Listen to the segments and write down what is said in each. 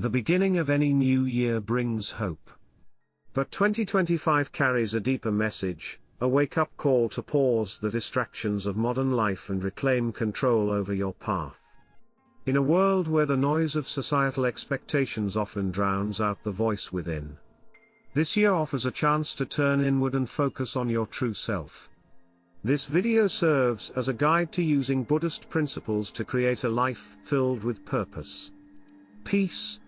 The beginning of any new year brings hope. But 2025 carries a deeper message, a wake-up call to pause the distractions of modern life and reclaim control over your path. In a world where the noise of societal expectations often drowns out the voice within, this year offers a chance to turn inward and focus on your true self. This video serves as a guide to using Buddhist principles to create a life filled with purpose, peace,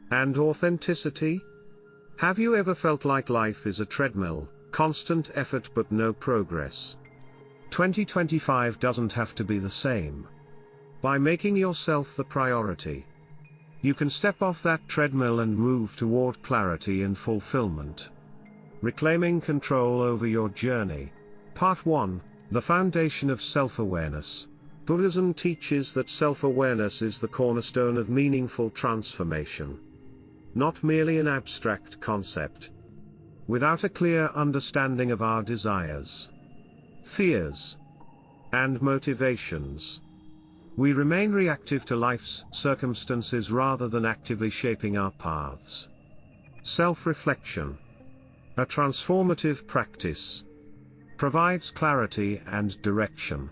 and authenticity. Have you ever felt like life is a treadmill, constant effort but no progress? 2025 doesn't have to be the same. By making yourself the priority, you can step off that treadmill and move toward clarity and fulfillment. Reclaiming control over your journey. Part 1, The Foundation of Self-Awareness. Buddhism teaches that self-awareness is the cornerstone of meaningful transformation, not merely an abstract concept. Without a clear understanding of our desires, fears, and motivations, we remain reactive to life's circumstances rather than actively shaping our paths. Self-reflection, a transformative practice, provides clarity and direction.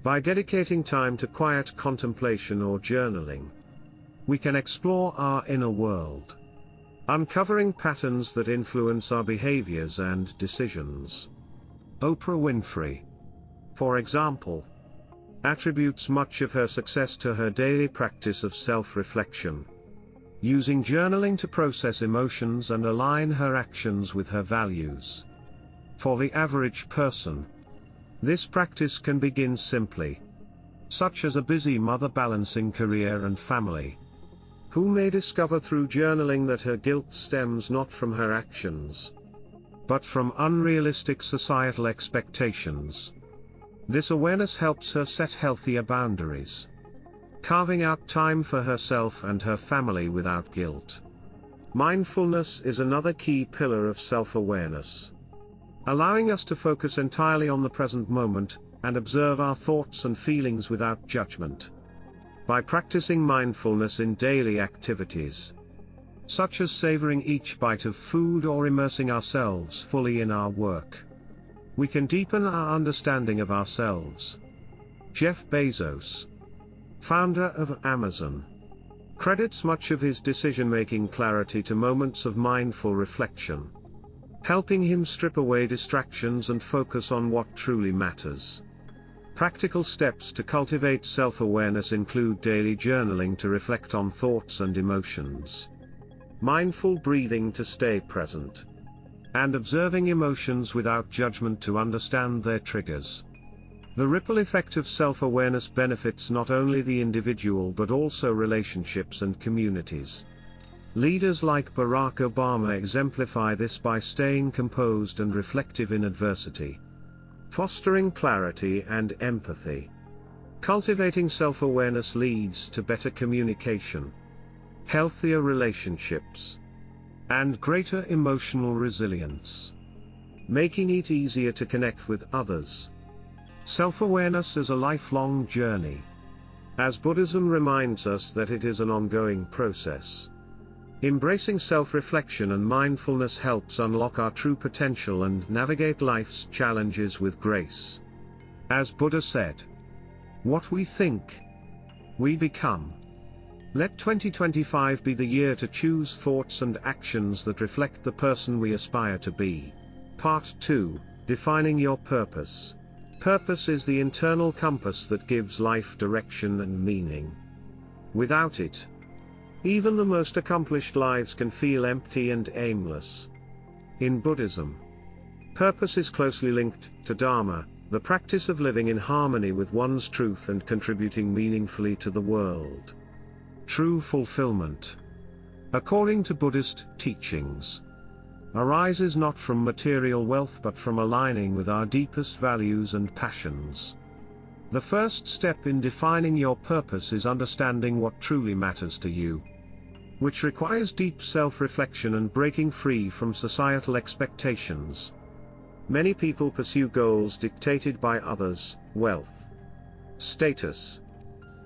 By dedicating time to quiet contemplation or journaling, we can explore our inner world, uncovering patterns that influence our behaviors and decisions. Oprah Winfrey, for example, attributes much of her success to her daily practice of self-reflection, using journaling to process emotions and align her actions with her values. For the average person, this practice can begin simply, such as a busy mother balancing career and family, who may discover through journaling that her guilt stems not from her actions, but from unrealistic societal expectations. This awareness helps her set healthier boundaries, carving out time for herself and her family without guilt. Mindfulness is another key pillar of self-awareness, allowing us to focus entirely on the present moment, and observe our thoughts and feelings without judgment. By practicing mindfulness in daily activities, such as savoring each bite of food or immersing ourselves fully in our work, we can deepen our understanding of ourselves. Jeff Bezos, founder of Amazon, credits much of his decision-making clarity to moments of mindful reflection, helping him strip away distractions and focus on what truly matters. Practical steps to cultivate self-awareness include daily journaling to reflect on thoughts and emotions, mindful breathing to stay present, and observing emotions without judgment to understand their triggers. The ripple effect of self-awareness benefits not only the individual but also relationships and communities. Leaders like Barack Obama exemplify this by staying composed and reflective in adversity, fostering clarity and empathy. Cultivating self-awareness leads to better communication, healthier relationships, and greater emotional resilience, making it easier to connect with others. Self-awareness is a lifelong journey, as Buddhism reminds us that it is an ongoing process. Embracing self-reflection and mindfulness helps unlock our true potential and navigate life's challenges with grace. As Buddha said, "What we think, we become." Let 2025 be the year to choose thoughts and actions that reflect the person we aspire to be. Part 2, Defining Your Purpose. Purpose is the internal compass that gives life direction and meaning. Without it, even the most accomplished lives can feel empty and aimless. In Buddhism, purpose is closely linked to Dharma, the practice of living in harmony with one's truth and contributing meaningfully to the world. True fulfillment, according to Buddhist teachings, arises not from material wealth but from aligning with our deepest values and passions. The first step in defining your purpose is understanding what truly matters to you, which requires deep self-reflection and breaking free from societal expectations. Many people pursue goals dictated by others, wealth, status,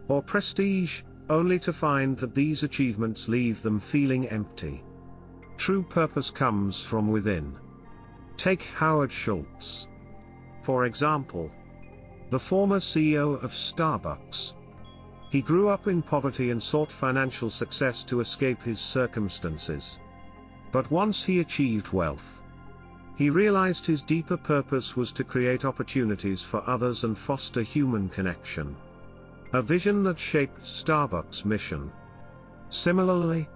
or prestige, only to find that these achievements leave them feeling empty. True purpose comes from within. Take Howard Schultz, for example, the former CEO of Starbucks. He grew up in poverty and sought financial success to escape his circumstances. But once he achieved wealth, he realized his deeper purpose was to create opportunities for others and foster human connection. A vision that shaped Starbucks' mission. Similarly,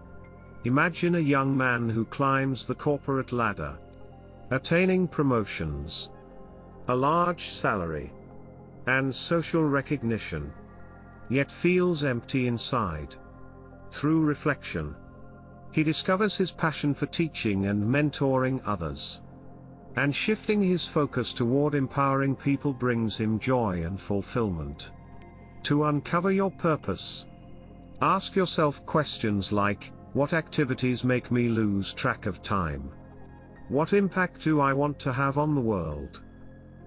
imagine a young man who climbs the corporate ladder, attaining promotions, a large salary, and social recognition, yet feels empty inside. Through reflection, he discovers his passion for teaching and mentoring others. And shifting his focus toward empowering people brings him joy and fulfillment. To uncover your purpose, ask yourself questions like, what activities make me lose track of time? What impact do I want to have on the world?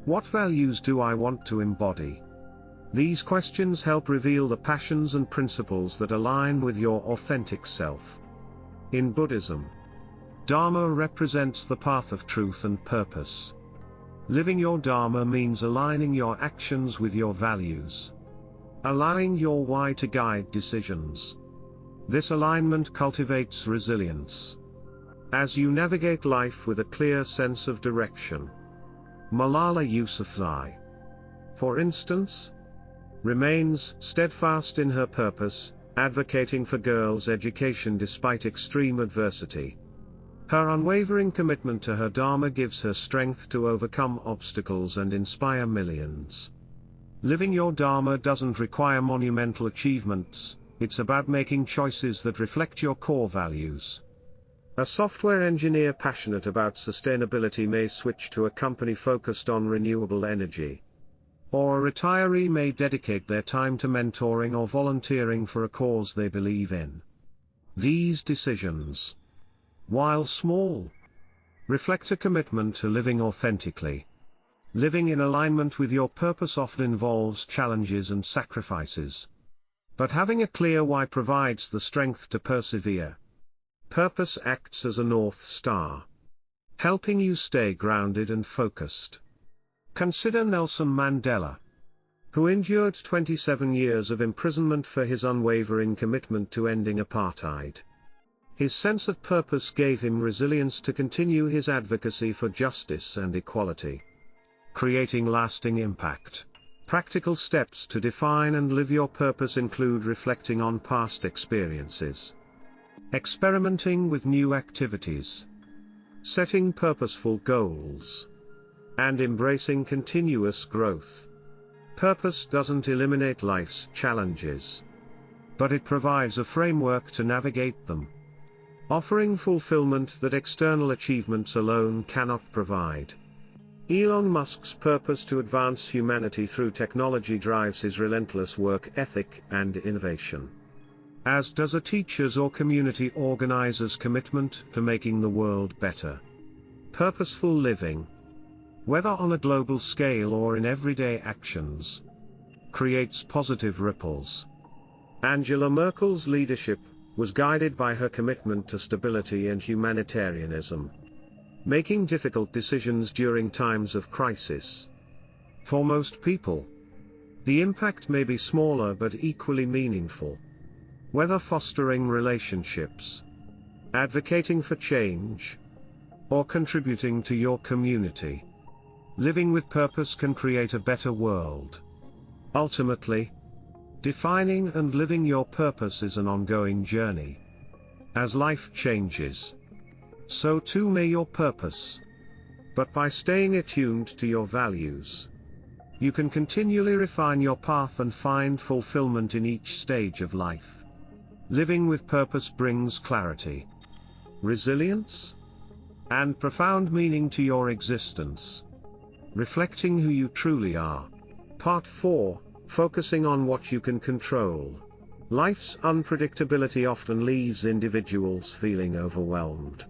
What values do I want to embody? These questions help reveal the passions and principles that align with your authentic self. In Buddhism, Dharma represents the path of truth and purpose. Living your Dharma means aligning your actions with your values, allowing your why to guide decisions. This alignment cultivates resilience, as you navigate life with a clear sense of direction. Malala Yousafzai, for instance, remains steadfast in her purpose, advocating for girls' education despite extreme adversity. Her unwavering commitment to her Dharma gives her strength to overcome obstacles and inspire millions. Living your Dharma doesn't require monumental achievements, it's about making choices that reflect your core values. A software engineer passionate about sustainability may switch to a company focused on renewable energy. Or a retiree may dedicate their time to mentoring or volunteering for a cause they believe in. These decisions, while small, reflect a commitment to living authentically. Living in alignment with your purpose often involves challenges and sacrifices. But having a clear why provides the strength to persevere. Purpose acts as a North Star, helping you stay grounded and focused. Consider Nelson Mandela, who endured 27 years of imprisonment for his unwavering commitment to ending apartheid. His sense of purpose gave him resilience to continue his advocacy for justice and equality, creating lasting impact. Practical steps to define and live your purpose include reflecting on past experiences, experimenting with new activities, setting purposeful goals, and embracing continuous growth. Purpose doesn't eliminate life's challenges, but it provides a framework to navigate them, offering fulfillment that external achievements alone cannot provide. Elon Musk's purpose to advance humanity through technology drives his relentless work ethic and innovation, as does a teacher's or community organizer's commitment to making the world better. Purposeful living, whether on a global scale or in everyday actions, creates positive ripples. Angela Merkel's leadership was guided by her commitment to stability and humanitarianism, making difficult decisions during times of crisis. For most people, the impact may be smaller but equally meaningful. Whether fostering relationships, advocating for change, or contributing to your community, living with purpose can create a better world. Ultimately, defining and living your purpose is an ongoing journey. As life changes, so too may your purpose. But by staying attuned to your values, you can continually refine your path and find fulfillment in each stage of life. Living with purpose brings clarity, resilience, and profound meaning to your existence, reflecting who you truly are. Part 4, Focusing on what you can control. Life's unpredictability often leaves individuals feeling overwhelmed.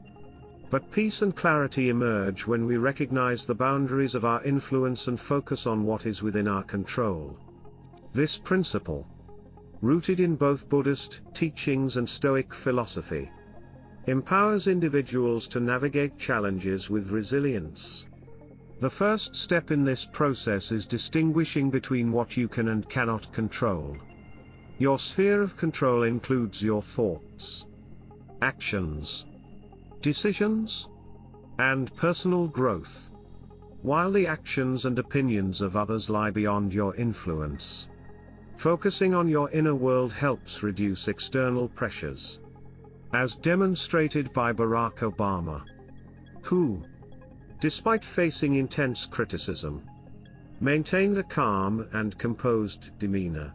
But peace and clarity emerge when we recognize the boundaries of our influence and focus on what is within our control. This principle, rooted in both Buddhist teachings and Stoic philosophy. Empowers individuals to navigate challenges with resilience. The first step in this process is distinguishing between what you can and cannot control. Your sphere of control includes your thoughts, actions, decisions, and personal growth, while the actions and opinions of others lie beyond your influence. Focusing on your inner world helps reduce external pressures, as demonstrated by Barack Obama, who, despite facing intense criticism, maintained a calm and composed demeanor,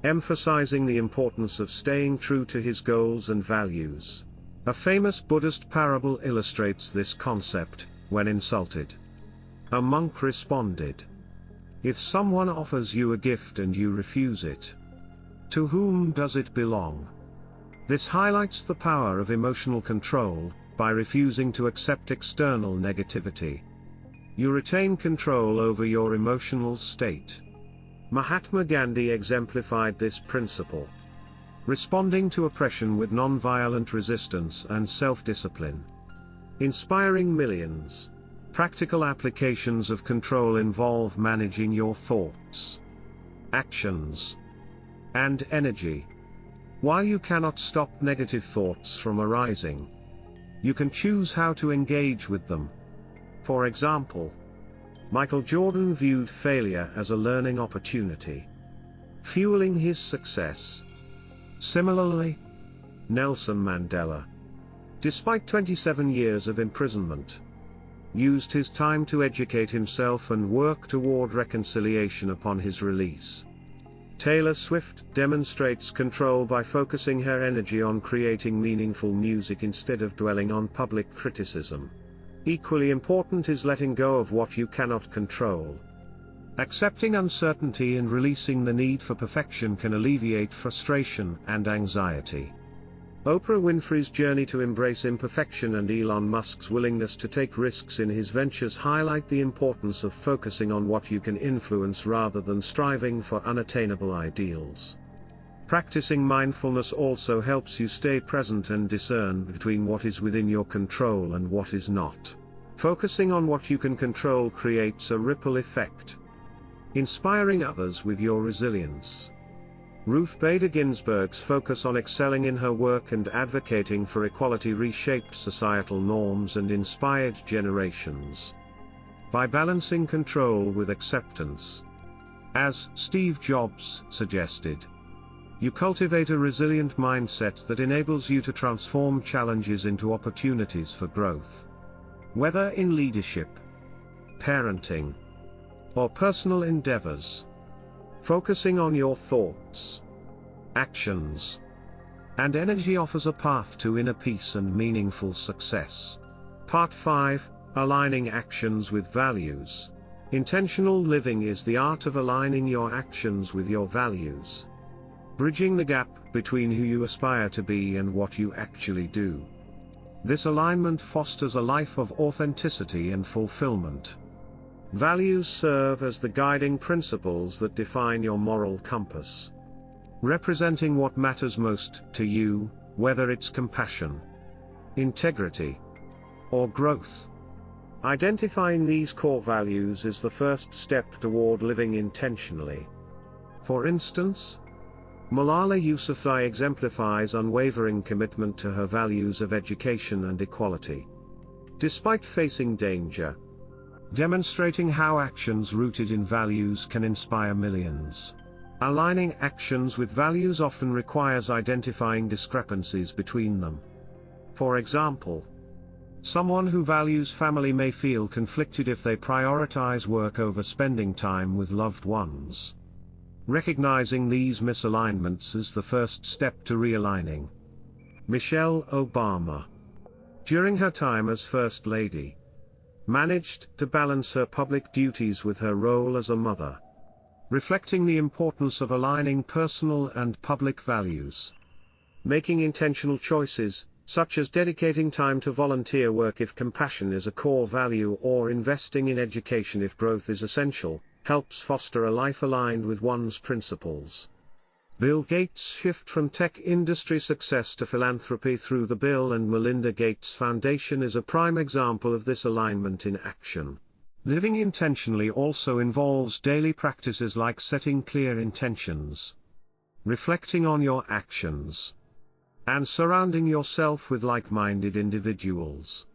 emphasizing the importance of staying true to his goals and values. A famous Buddhist parable illustrates this concept. When insulted, a monk responded, "If someone offers you a gift and you refuse it, to whom does it belong?" This highlights the power of emotional control. By refusing to accept external negativity, you retain control over your emotional state. Mahatma Gandhi exemplified this principle, responding to oppression with non-violent resistance and self-discipline. Inspiring millions. Practical applications of control involve managing your thoughts, actions, and energy. While you cannot stop negative thoughts from arising, you can choose how to engage with them. For example, Michael Jordan viewed failure as a learning opportunity, fueling his success. Similarly, Nelson Mandela, despite 27 years of imprisonment, used his time to educate himself and work toward reconciliation upon his release. Taylor Swift demonstrates control by focusing her energy on creating meaningful music instead of dwelling on public criticism. Equally important is letting go of what you cannot control. Accepting uncertainty and releasing the need for perfection can alleviate frustration and anxiety. Oprah Winfrey's journey to embrace imperfection and Elon Musk's willingness to take risks in his ventures highlight the importance of focusing on what you can influence rather than striving for unattainable ideals. Practicing mindfulness also helps you stay present and discern between what is within your control and what is not. Focusing on what you can control creates a ripple effect, inspiring others with your resilience. Ruth Bader Ginsburg's focus on excelling in her work and advocating for equality reshaped societal norms and inspired generations. By balancing control with acceptance, as Steve Jobs suggested, you cultivate a resilient mindset that enables you to transform challenges into opportunities for growth. Whether in leadership, parenting, or personal endeavors, focusing on your thoughts, actions, and energy offers a path to inner peace and meaningful success. Part 5, Aligning Actions with Values. Intentional living is the art of aligning your actions with your values, bridging the gap between who you aspire to be and what you actually do. This alignment fosters a life of authenticity and fulfillment. Values serve as the guiding principles that define your moral compass, representing what matters most to you, whether it's compassion, integrity, or growth. Identifying these core values is the first step toward living intentionally. For instance, Malala Yousafzai exemplifies unwavering commitment to her values of education and equality, despite facing danger, demonstrating how actions rooted in values can inspire millions. Aligning actions with values often requires identifying discrepancies between them. For example, someone who values family may feel conflicted if they prioritize work over spending time with loved ones. Recognizing these misalignments is the first step to realigning. Michelle Obama, during her time as First Lady, managed to balance her public duties with her role as a mother, reflecting the importance of aligning personal and public values. Making intentional choices, such as dedicating time to volunteer work if compassion is a core value or investing in education if growth is essential, helps foster a life aligned with one's principles. Bill Gates' shift from tech industry success to philanthropy through the Bill and Melinda Gates Foundation is a prime example of this alignment in action. Living intentionally also involves daily practices like setting clear intentions, reflecting on your actions, and surrounding yourself with like-minded individuals.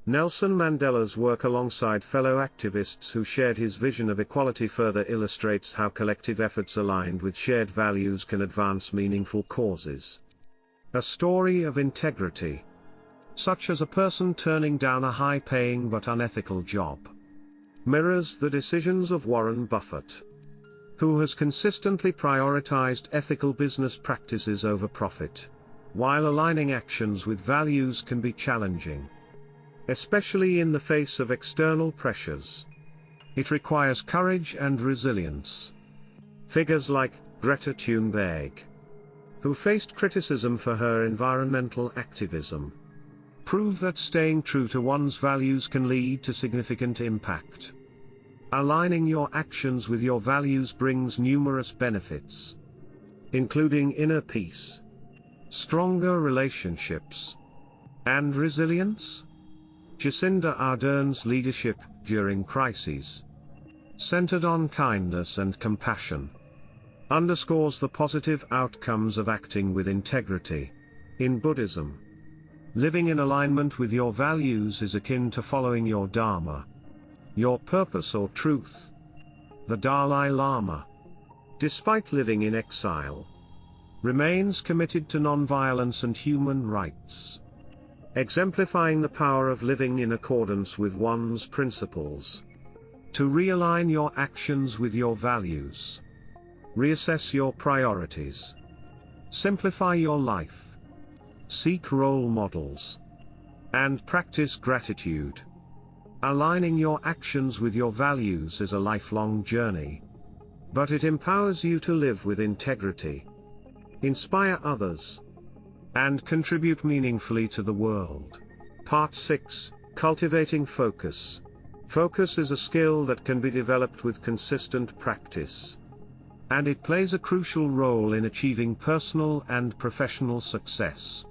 Nelson Mandela's work alongside fellow activists who shared his vision of equality further illustrates how collective efforts aligned with shared values can advance meaningful causes. A story of integrity, such as a person turning down a high-paying but unethical job, mirrors the decisions of Warren Buffett, who has consistently prioritized ethical business practices over profit. While aligning actions with values can be challenging, especially in the face of external pressures, it requires courage and resilience. Figures like Greta Thunberg, who faced criticism for her environmental activism, prove that staying true to one's values can lead to significant impact. Aligning your actions with your values brings numerous benefits, including inner peace, stronger relationships, and resilience. Jacinda Ardern's leadership during crises, centered on kindness and compassion, underscores the positive outcomes of acting with integrity. In Buddhism, living in alignment with your values is akin to following your dharma, your purpose or truth. The Dalai Lama, despite living in exile, remains committed to nonviolence and human rights, exemplifying the power of living in accordance with one's principles. To realign your actions with your values, reassess your priorities, simplify your life, seek role models, and practice gratitude. Aligning your actions with your values is a lifelong journey, but it empowers you to live with integrity, inspire others, and contribute meaningfully to the world. Part 6: Cultivating Focus. Focus is a skill that can be developed with consistent practice, and it plays a crucial role in achieving personal and professional success.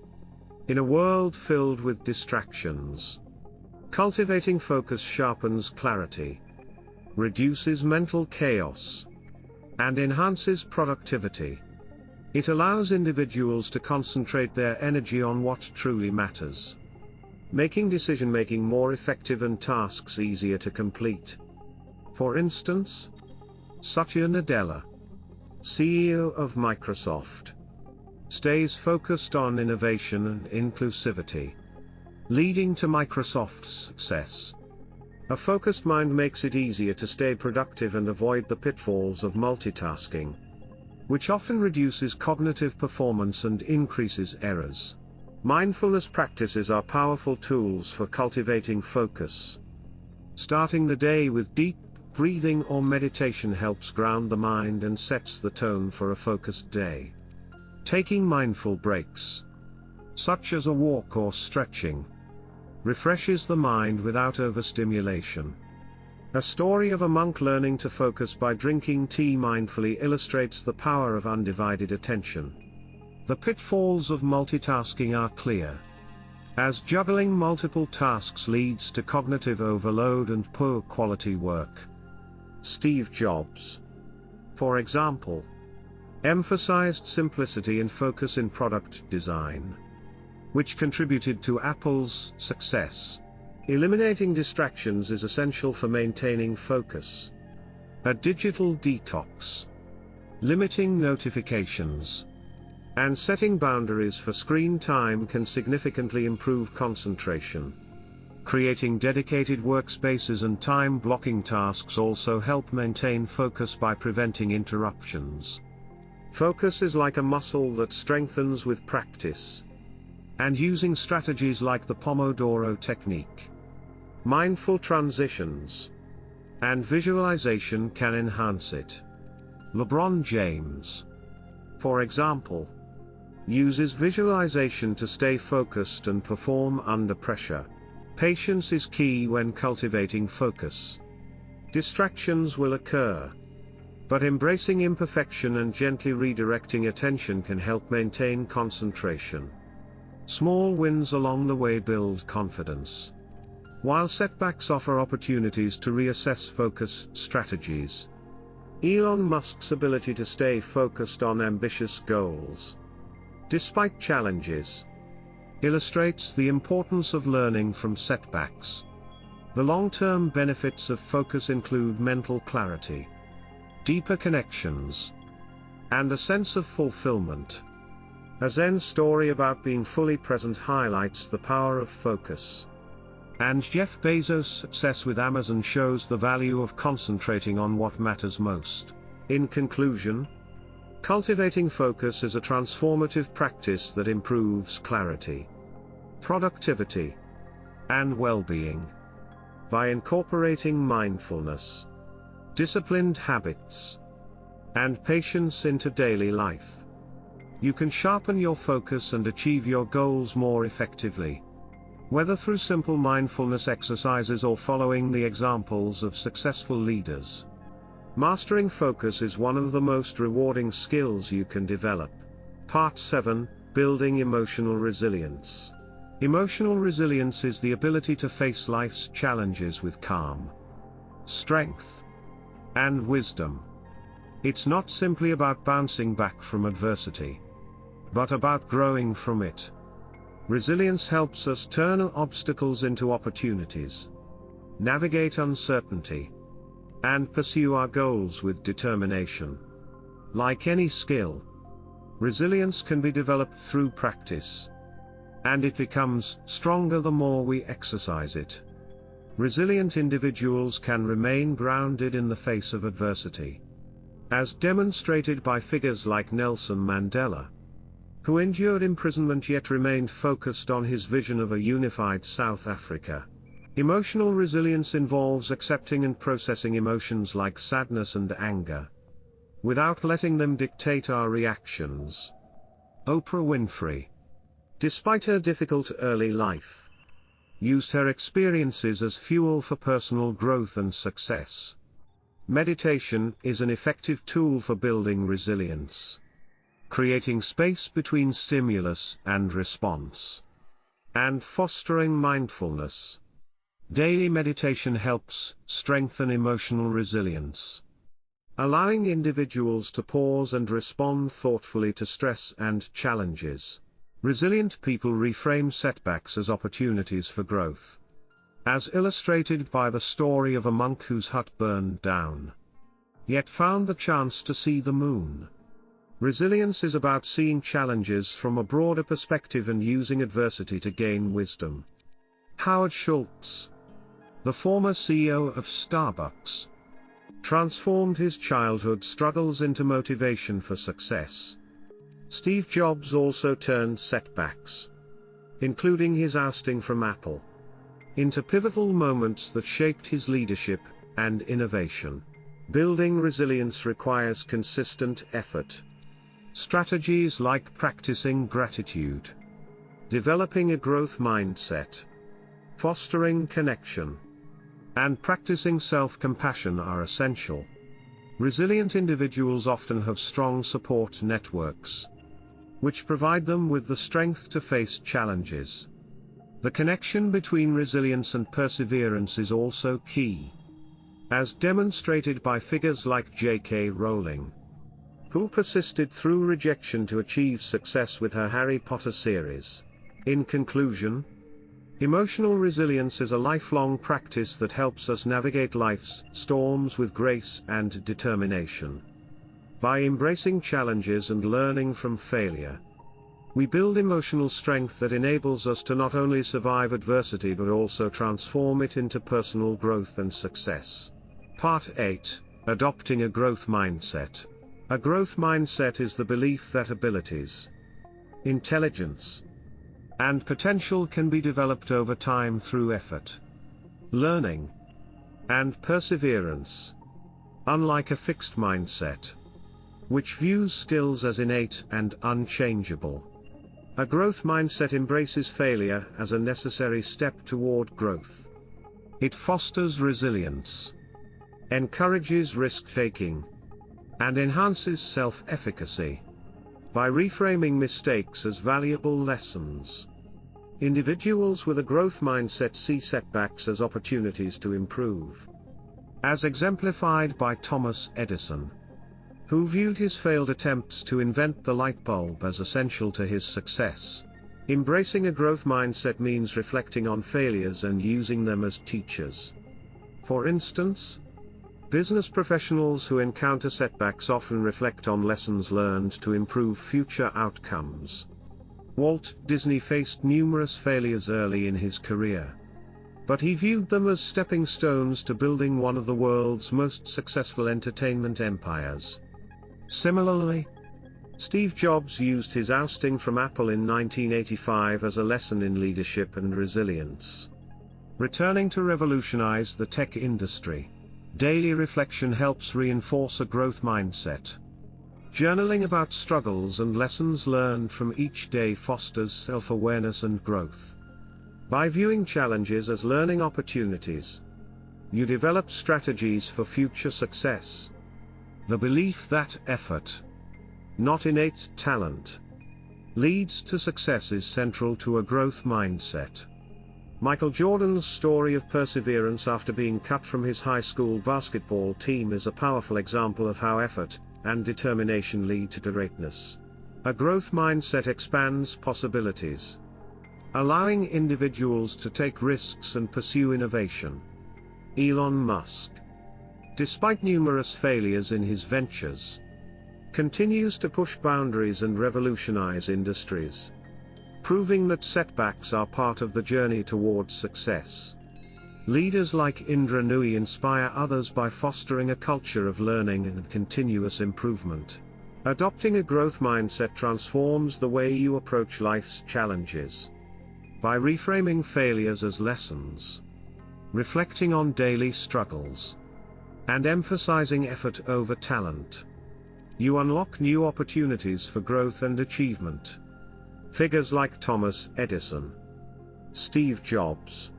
In a world filled with distractions, cultivating focus sharpens clarity, reduces mental chaos, and enhances productivity. It allows individuals to concentrate their energy on what truly matters, making decision-making more effective and tasks easier to complete. For instance, Satya Nadella, CEO of Microsoft, stays focused on innovation and inclusivity, leading to Microsoft's success. A focused mind makes it easier to stay productive and avoid the pitfalls of multitasking, which often reduces cognitive performance and increases errors. Mindfulness practices are powerful tools for cultivating focus. Starting the day with deep breathing or meditation helps ground the mind and sets the tone for a focused day. Taking mindful breaks, such as a walk or stretching, refreshes the mind without overstimulation. A story of a monk learning to focus by drinking tea mindfully illustrates the power of undivided attention. The pitfalls of multitasking are clear, as juggling multiple tasks leads to cognitive overload and poor quality work. Steve Jobs, for example, emphasized simplicity and focus in product design, which contributed to Apple's success. Eliminating distractions is essential for maintaining focus. A digital detox, limiting notifications, and setting boundaries for screen time can significantly improve concentration. Creating dedicated workspaces and time-blocking tasks also help maintain focus by preventing interruptions. Focus is like a muscle that strengthens with practice, and using strategies like the Pomodoro technique, mindful transitions, and visualization can enhance it. LeBron James, for example, uses visualization to stay focused and perform under pressure. Patience is key when cultivating focus. Distractions will occur, But embracing imperfection and gently redirecting attention can help maintain concentration. Small wins along the way build confidence, while setbacks offer opportunities to reassess focus strategies. Elon Musk's ability to stay focused on ambitious goals, despite challenges, illustrates the importance of learning from setbacks. The long-term benefits of focus include mental clarity, deeper connections, and a sense of fulfillment. A Zen story about being fully present highlights the power of focus. And Jeff Bezos' success with Amazon shows the value of concentrating on what matters most. In conclusion, cultivating focus is a transformative practice that improves clarity, productivity, and well-being. By incorporating mindfulness, disciplined habits, and patience into daily life, you can sharpen your focus and achieve your goals more effectively. Whether through simple mindfulness exercises or following the examples of successful leaders, mastering focus is one of the most rewarding skills you can develop. Part 7: Building Emotional Resilience. Emotional resilience is the ability to face life's challenges with calm, strength, and wisdom. It's not simply about bouncing back from adversity, but about growing from it. Resilience helps us turn obstacles into opportunities, navigate uncertainty, and pursue our goals with determination. Like any skill, resilience can be developed through practice, and it becomes stronger the more we exercise it. Resilient individuals can remain grounded in the face of adversity, as demonstrated by figures like Nelson Mandela, who endured imprisonment yet remained focused on his vision of a unified South Africa. Emotional resilience involves accepting and processing emotions like sadness and anger, without letting them dictate our reactions. Oprah Winfrey, despite her difficult early life, used her experiences as fuel for personal growth and success. Meditation is an effective tool for building resilience, creating space between stimulus and response, and fostering mindfulness. Daily meditation helps strengthen emotional resilience, allowing individuals to pause and respond thoughtfully to stress and challenges. Resilient people reframe setbacks as opportunities for growth, as illustrated by the story of a monk whose hut burned down, yet found the chance to see the moon. Resilience is about seeing challenges from a broader perspective and using adversity to gain wisdom. Howard Schultz, the former CEO of Starbucks, transformed his childhood struggles into motivation for success. Steve Jobs also turned setbacks, including his ousting from Apple, into pivotal moments that shaped his leadership and innovation. Building resilience requires consistent effort. Strategies like practicing gratitude, developing a growth mindset, fostering connection, and practicing self-compassion are essential. Resilient individuals often have strong support networks, which provide them with the strength to face challenges. The connection between resilience and perseverance is also key, as demonstrated by figures like J.K. Rowling, who persisted through rejection to achieve success with her Harry Potter series. In conclusion, emotional resilience is a lifelong practice that helps us navigate life's storms with grace and determination. By embracing challenges and learning from failure, we build emotional strength that enables us to not only survive adversity but also transform it into personal growth and success. Part 8: Adopting a growth mindset. A growth mindset is the belief that abilities, intelligence, and potential can be developed over time through effort, learning, and perseverance, unlike a fixed mindset, which views skills as innate and unchangeable. A growth mindset embraces failure as a necessary step toward growth. It fosters resilience, encourages risk-taking, and enhances self-efficacy. By reframing mistakes as valuable lessons, individuals with a growth mindset see setbacks as opportunities to improve. As exemplified by Thomas Edison, who viewed his failed attempts to invent the light bulb as essential to his success. Embracing a growth mindset means reflecting on failures and using them as teachers. For instance, business professionals who encounter setbacks often reflect on lessons learned to improve future outcomes. Walt Disney faced numerous failures early in his career, but he viewed them as stepping stones to building one of the world's most successful entertainment empires. Similarly, Steve Jobs used his ousting from Apple in 1985 as a lesson in leadership and resilience. Returning to revolutionize the tech industry, daily reflection helps reinforce a growth mindset. Journaling about struggles and lessons learned from each day fosters self-awareness and growth. By viewing challenges as learning opportunities, you develop strategies for future success. The belief that effort, not innate talent, leads to success is central to a growth mindset. Michael Jordan's story of perseverance after being cut from his high school basketball team is a powerful example of how effort and determination lead to greatness. A growth mindset expands possibilities, allowing individuals to take risks and pursue innovation. Elon Musk, despite numerous failures in his ventures, continues to push boundaries and revolutionize industries, proving that setbacks are part of the journey towards success. Leaders like Indra Nooyi inspire others by fostering a culture of learning and continuous improvement. Adopting a growth mindset transforms the way you approach life's challenges. By reframing failures as lessons, reflecting on daily struggles, and emphasizing effort over talent, you unlock new opportunities for growth and achievement. Figures like Thomas Edison, Steve Jobs,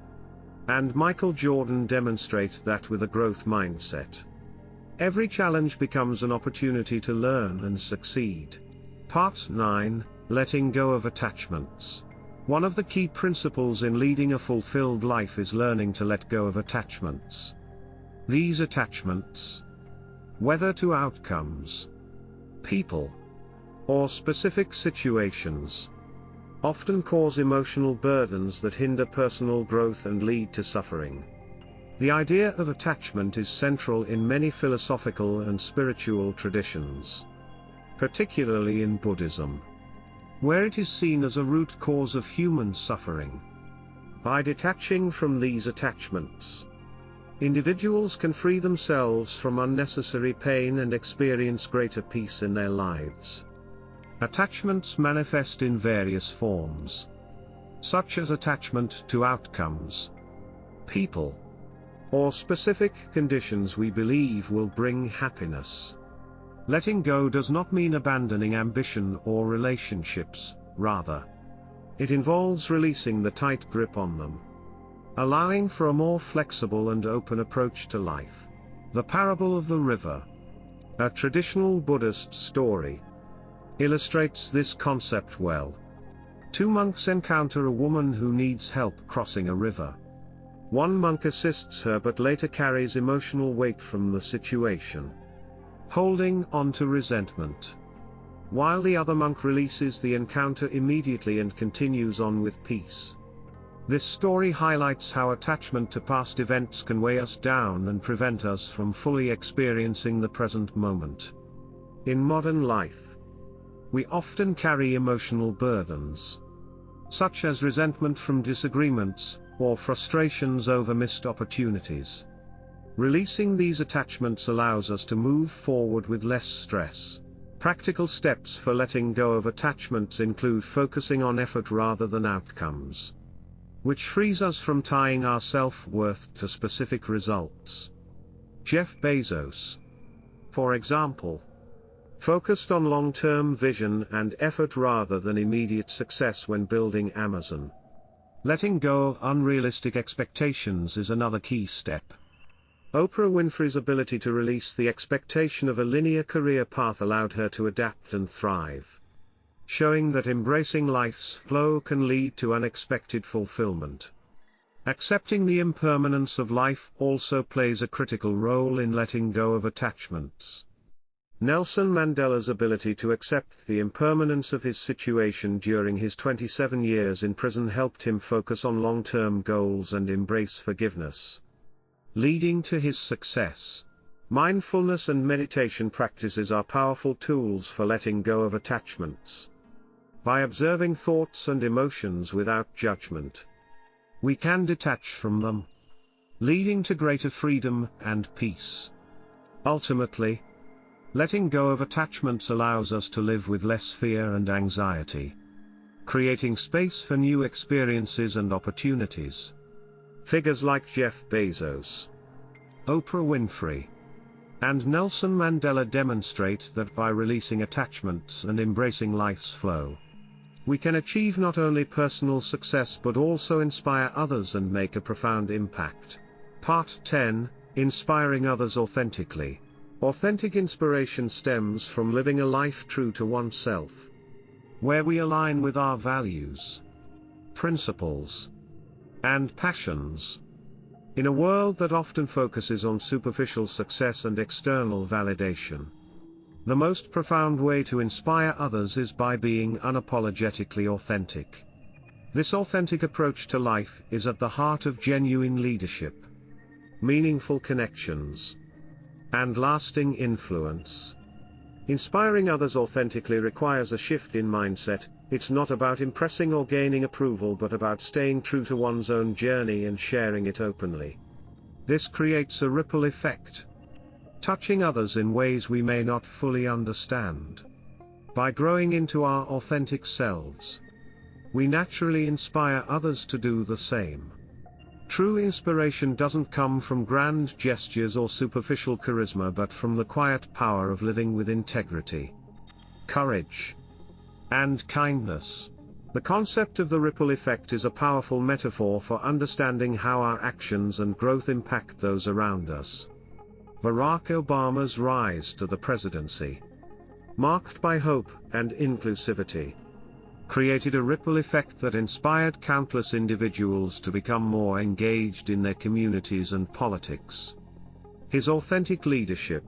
and Michael Jordan demonstrate that with a growth mindset, every challenge becomes an opportunity to learn and succeed. Part 9: Letting Go of Attachments. One of the key principles in leading a fulfilled life is learning to let go of attachments. These attachments, whether to outcomes, people, or specific situations, often cause emotional burdens that hinder personal growth and lead to suffering. The idea of attachment is central in many philosophical and spiritual traditions, particularly in Buddhism, where it is seen as a root cause of human suffering. By detaching from these attachments, individuals can free themselves from unnecessary pain and experience greater peace in their lives. Attachments manifest in various forms, such as attachment to outcomes, people, or specific conditions we believe will bring happiness. Letting go does not mean abandoning ambition or relationships, rather, it involves releasing the tight grip on them, allowing for a more flexible and open approach to life. The parable of the river, a traditional Buddhist story, illustrates this concept well. Two monks encounter a woman who needs help crossing a river. One monk assists her but later carries emotional weight from the situation, holding on to resentment, while the other monk releases the encounter immediately and continues on with peace. This story highlights how attachment to past events can weigh us down and prevent us from fully experiencing the present moment. In modern life, we often carry emotional burdens, such as resentment from disagreements, or frustrations over missed opportunities. Releasing these attachments allows us to move forward with less stress. Practical steps for letting go of attachments include focusing on effort rather than outcomes, which frees us from tying our self-worth to specific results. Jeff Bezos, for example, focused on long-term vision and effort rather than immediate success when building Amazon. Letting go of unrealistic expectations is another key step. Oprah Winfrey's ability to release the expectation of a linear career path allowed her to adapt and thrive, showing that embracing life's flow can lead to unexpected fulfillment. Accepting the impermanence of life also plays a critical role in letting go of attachments. Nelson Mandela's ability to accept the impermanence of his situation during his 27 years in prison helped him focus on long-term goals and embrace forgiveness, leading to his success. Mindfulness and meditation practices are powerful tools for letting go of attachments. By observing thoughts and emotions without judgment, we can detach from them, leading to greater freedom and peace. Ultimately, letting go of attachments allows us to live with less fear and anxiety, creating space for new experiences and opportunities. Figures like Jeff Bezos, Oprah Winfrey, and Nelson Mandela demonstrate that by releasing attachments and embracing life's flow, we can achieve not only personal success but also inspire others and make a profound impact. Part 10: Inspiring Others Authentically. Authentic inspiration stems from living a life true to oneself, where we align with our values, principles, and passions. In a world that often focuses on superficial success and external validation, the most profound way to inspire others is by being unapologetically authentic. This authentic approach to life is at the heart of genuine leadership, meaningful connections, and lasting influence. Inspiring others authentically requires a shift in mindset. It's not about impressing or gaining approval but about staying true to one's own journey and sharing it openly. This creates a ripple effect, touching others in ways we may not fully understand. By growing into our authentic selves, we naturally inspire others to do the same. True inspiration doesn't come from grand gestures or superficial charisma but from the quiet power of living with integrity, courage, and kindness. The concept of the ripple effect is a powerful metaphor for understanding how our actions and growth impact those around us. Barack Obama's rise to the presidency, marked by hope and inclusivity, created a ripple effect that inspired countless individuals to become more engaged in their communities and politics. His authentic leadership,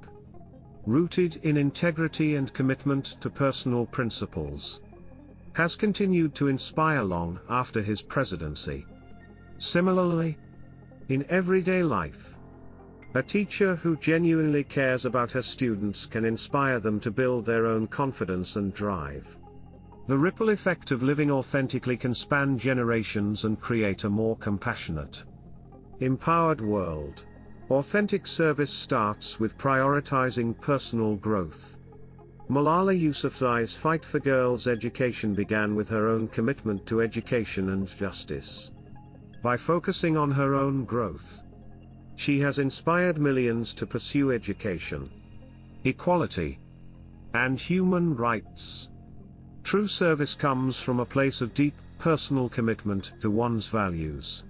rooted in integrity and commitment to personal principles, has continued to inspire long after his presidency. Similarly, in everyday life, a teacher who genuinely cares about her students can inspire them to build their own confidence and drive. The ripple effect of living authentically can span generations and create a more compassionate, empowered world. Authentic service starts with prioritizing personal growth. Malala Yousafzai's fight for girls' education began with her own commitment to education and justice. By focusing on her own growth, she has inspired millions to pursue education, equality, and human rights. True service comes from a place of deep, personal commitment to one's values,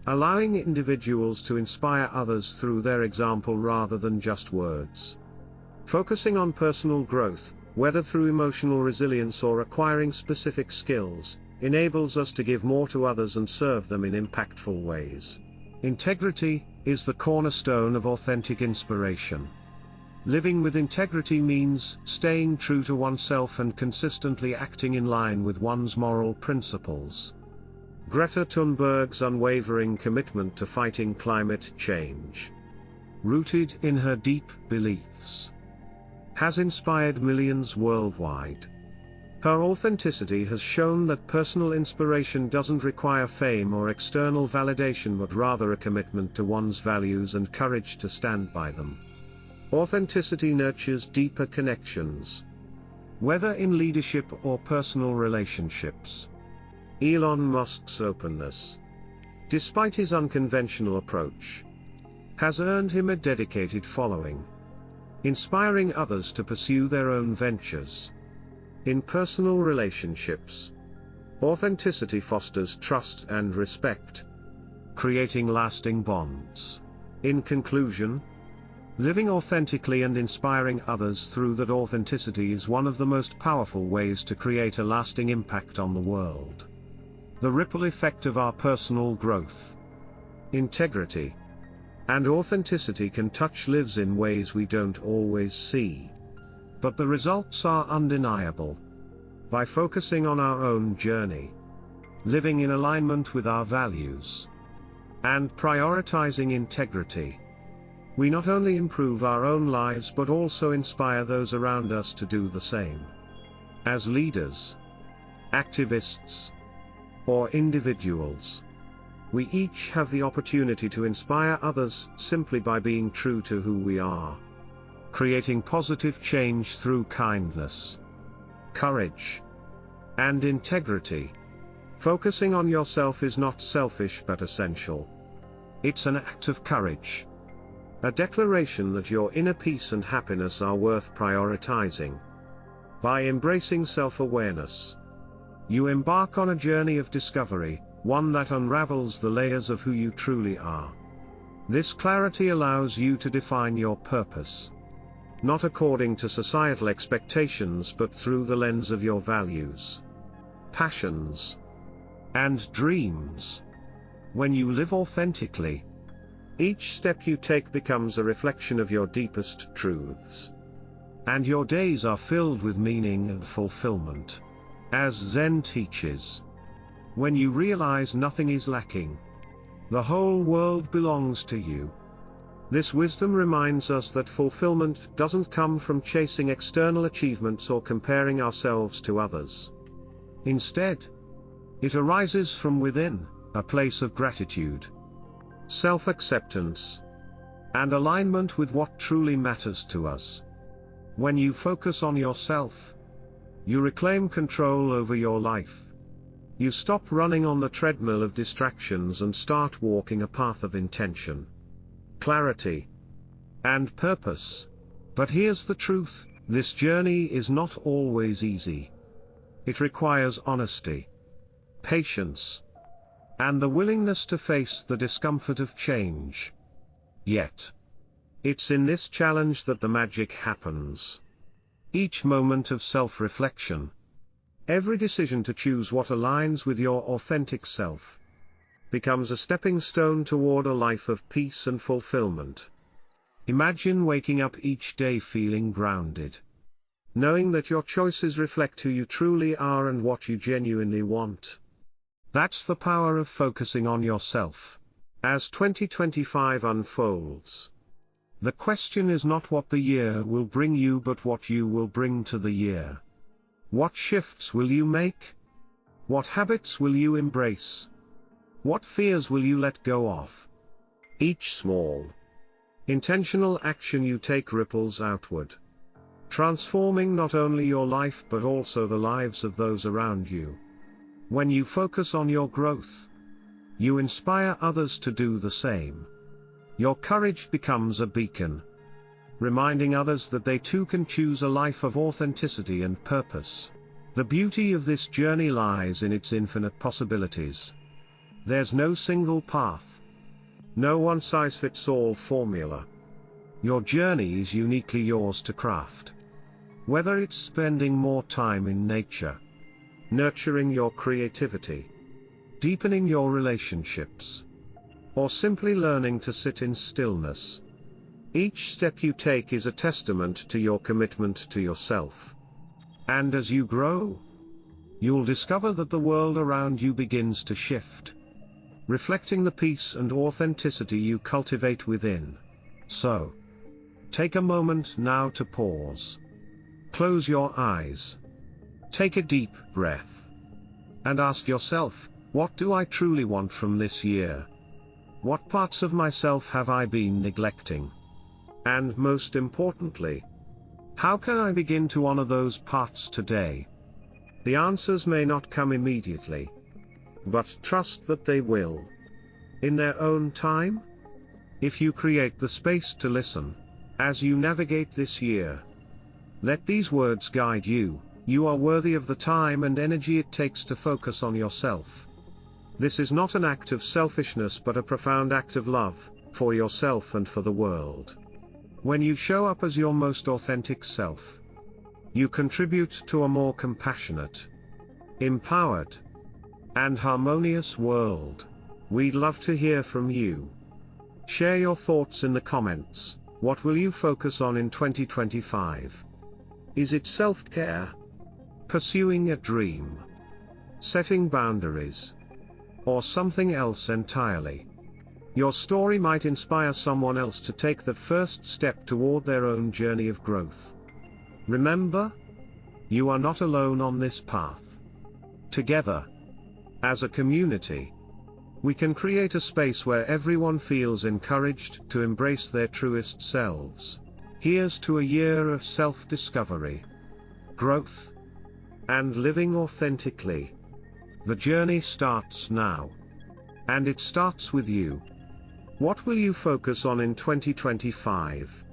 allowing individuals to inspire others through their example rather than just words. Focusing on personal growth, whether through emotional resilience or acquiring specific skills, enables us to give more to others and serve them in impactful ways. Integrity is the cornerstone of authentic inspiration. Living with integrity means staying true to oneself and consistently acting in line with one's moral principles. Greta Thunberg's unwavering commitment to fighting climate change, rooted in her deep beliefs, has inspired millions worldwide. Her authenticity has shown that personal inspiration doesn't require fame or external validation but rather a commitment to one's values and courage to stand by them. Authenticity nurtures deeper connections, whether in leadership or personal relationships. Elon Musk's openness, despite his unconventional approach, has earned him a dedicated following, inspiring others to pursue their own ventures. In personal relationships, authenticity fosters trust and respect, creating lasting bonds. In conclusion, living authentically and inspiring others through that authenticity is one of the most powerful ways to create a lasting impact on the world. The ripple effect of our personal growth, integrity, and authenticity can touch lives in ways we don't always see. But the results are undeniable. By focusing on our own journey, living in alignment with our values, and prioritizing integrity, we not only improve our own lives but also inspire those around us to do the same. As leaders, activists, or individuals, we each have the opportunity to inspire others simply by being true to who we are, creating positive change through kindness, courage, and integrity. Focusing on yourself is not selfish but essential. It's an act of courage, a declaration that your inner peace and happiness are worth prioritizing. By embracing self-awareness, you embark on a journey of discovery, one that unravels the layers of who you truly are. This clarity allows you to define your purpose, not according to societal expectations but through the lens of your values, passions, and dreams. When you live authentically, each step you take becomes a reflection of your deepest truths, and your days are filled with meaning and fulfillment. As Zen teaches, when you realize nothing is lacking, the whole world belongs to you. This wisdom reminds us that fulfillment doesn't come from chasing external achievements or comparing ourselves to others. Instead, it arises from within, a place of gratitude, self-acceptance, and alignment with what truly matters to us. When you focus on yourself, you reclaim control over your life. You stop running on the treadmill of distractions and start walking a path of intention, clarity, and purpose. But here's the truth: this journey is not always easy. It requires honesty, patience, and the willingness to face the discomfort of change. Yet, it's in this challenge that the magic happens. Each moment of self-reflection, every decision to choose what aligns with your authentic self, becomes a stepping stone toward a life of peace and fulfillment. Imagine waking up each day feeling grounded, knowing that your choices reflect who you truly are and what you genuinely want. That's the power of focusing on yourself. As 2025 unfolds, the question is not what the year will bring you but what you will bring to the year. What shifts will you make? What habits will you embrace? What fears will you let go of? Each small, intentional action you take ripples outward, transforming not only your life but also the lives of those around you. When you focus on your growth, you inspire others to do the same. Your courage becomes a beacon, reminding others that they too can choose a life of authenticity and purpose. The beauty of this journey lies in its infinite possibilities. There's no single path, no one-size-fits-all formula. Your journey is uniquely yours to craft. Whether it's spending more time in nature, nurturing your creativity, deepening your relationships, or simply learning to sit in stillness, each step you take is a testament to your commitment to yourself. And as you grow, you'll discover that the world around you begins to shift, reflecting the peace and authenticity you cultivate within. So, take a moment now to pause. Close your eyes. Take a deep breath. And ask yourself, what do I truly want from this year? What parts of myself have I been neglecting? And most importantly, how can I begin to honor those parts today? The answers may not come immediately, but trust that they will, in their own time. If you create the space to listen, as you navigate this year, let these words guide you. You are worthy of the time and energy it takes to focus on yourself. This is not an act of selfishness but a profound act of love, for yourself and for the world. When you show up as your most authentic self, you contribute to a more compassionate, empowered, and harmonious world. We'd love to hear from you. Share your thoughts in the comments. What will you focus on in 2025? Is it self-care? Pursuing a dream? Setting boundaries? Or something else entirely? Your story might inspire someone else to take that first step toward their own journey of growth. Remember, you are not alone on this path. Together, as a community, we can create a space where everyone feels encouraged to embrace their truest selves. Here's to a year of self-discovery, growth, and living authentically. The journey starts now. And it starts with you. What will you focus on in 2025?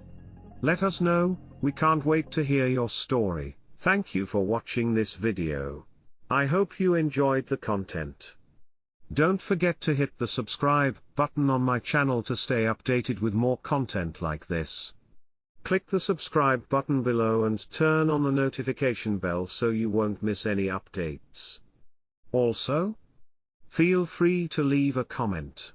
Let us know. We can't wait to hear your story. Thank you for watching this video. I hope you enjoyed the content. Don't forget to hit the subscribe button on my channel to stay updated with more content like this. Click the subscribe button below and turn on the notification bell so you won't miss any updates. Also, feel free to leave a comment.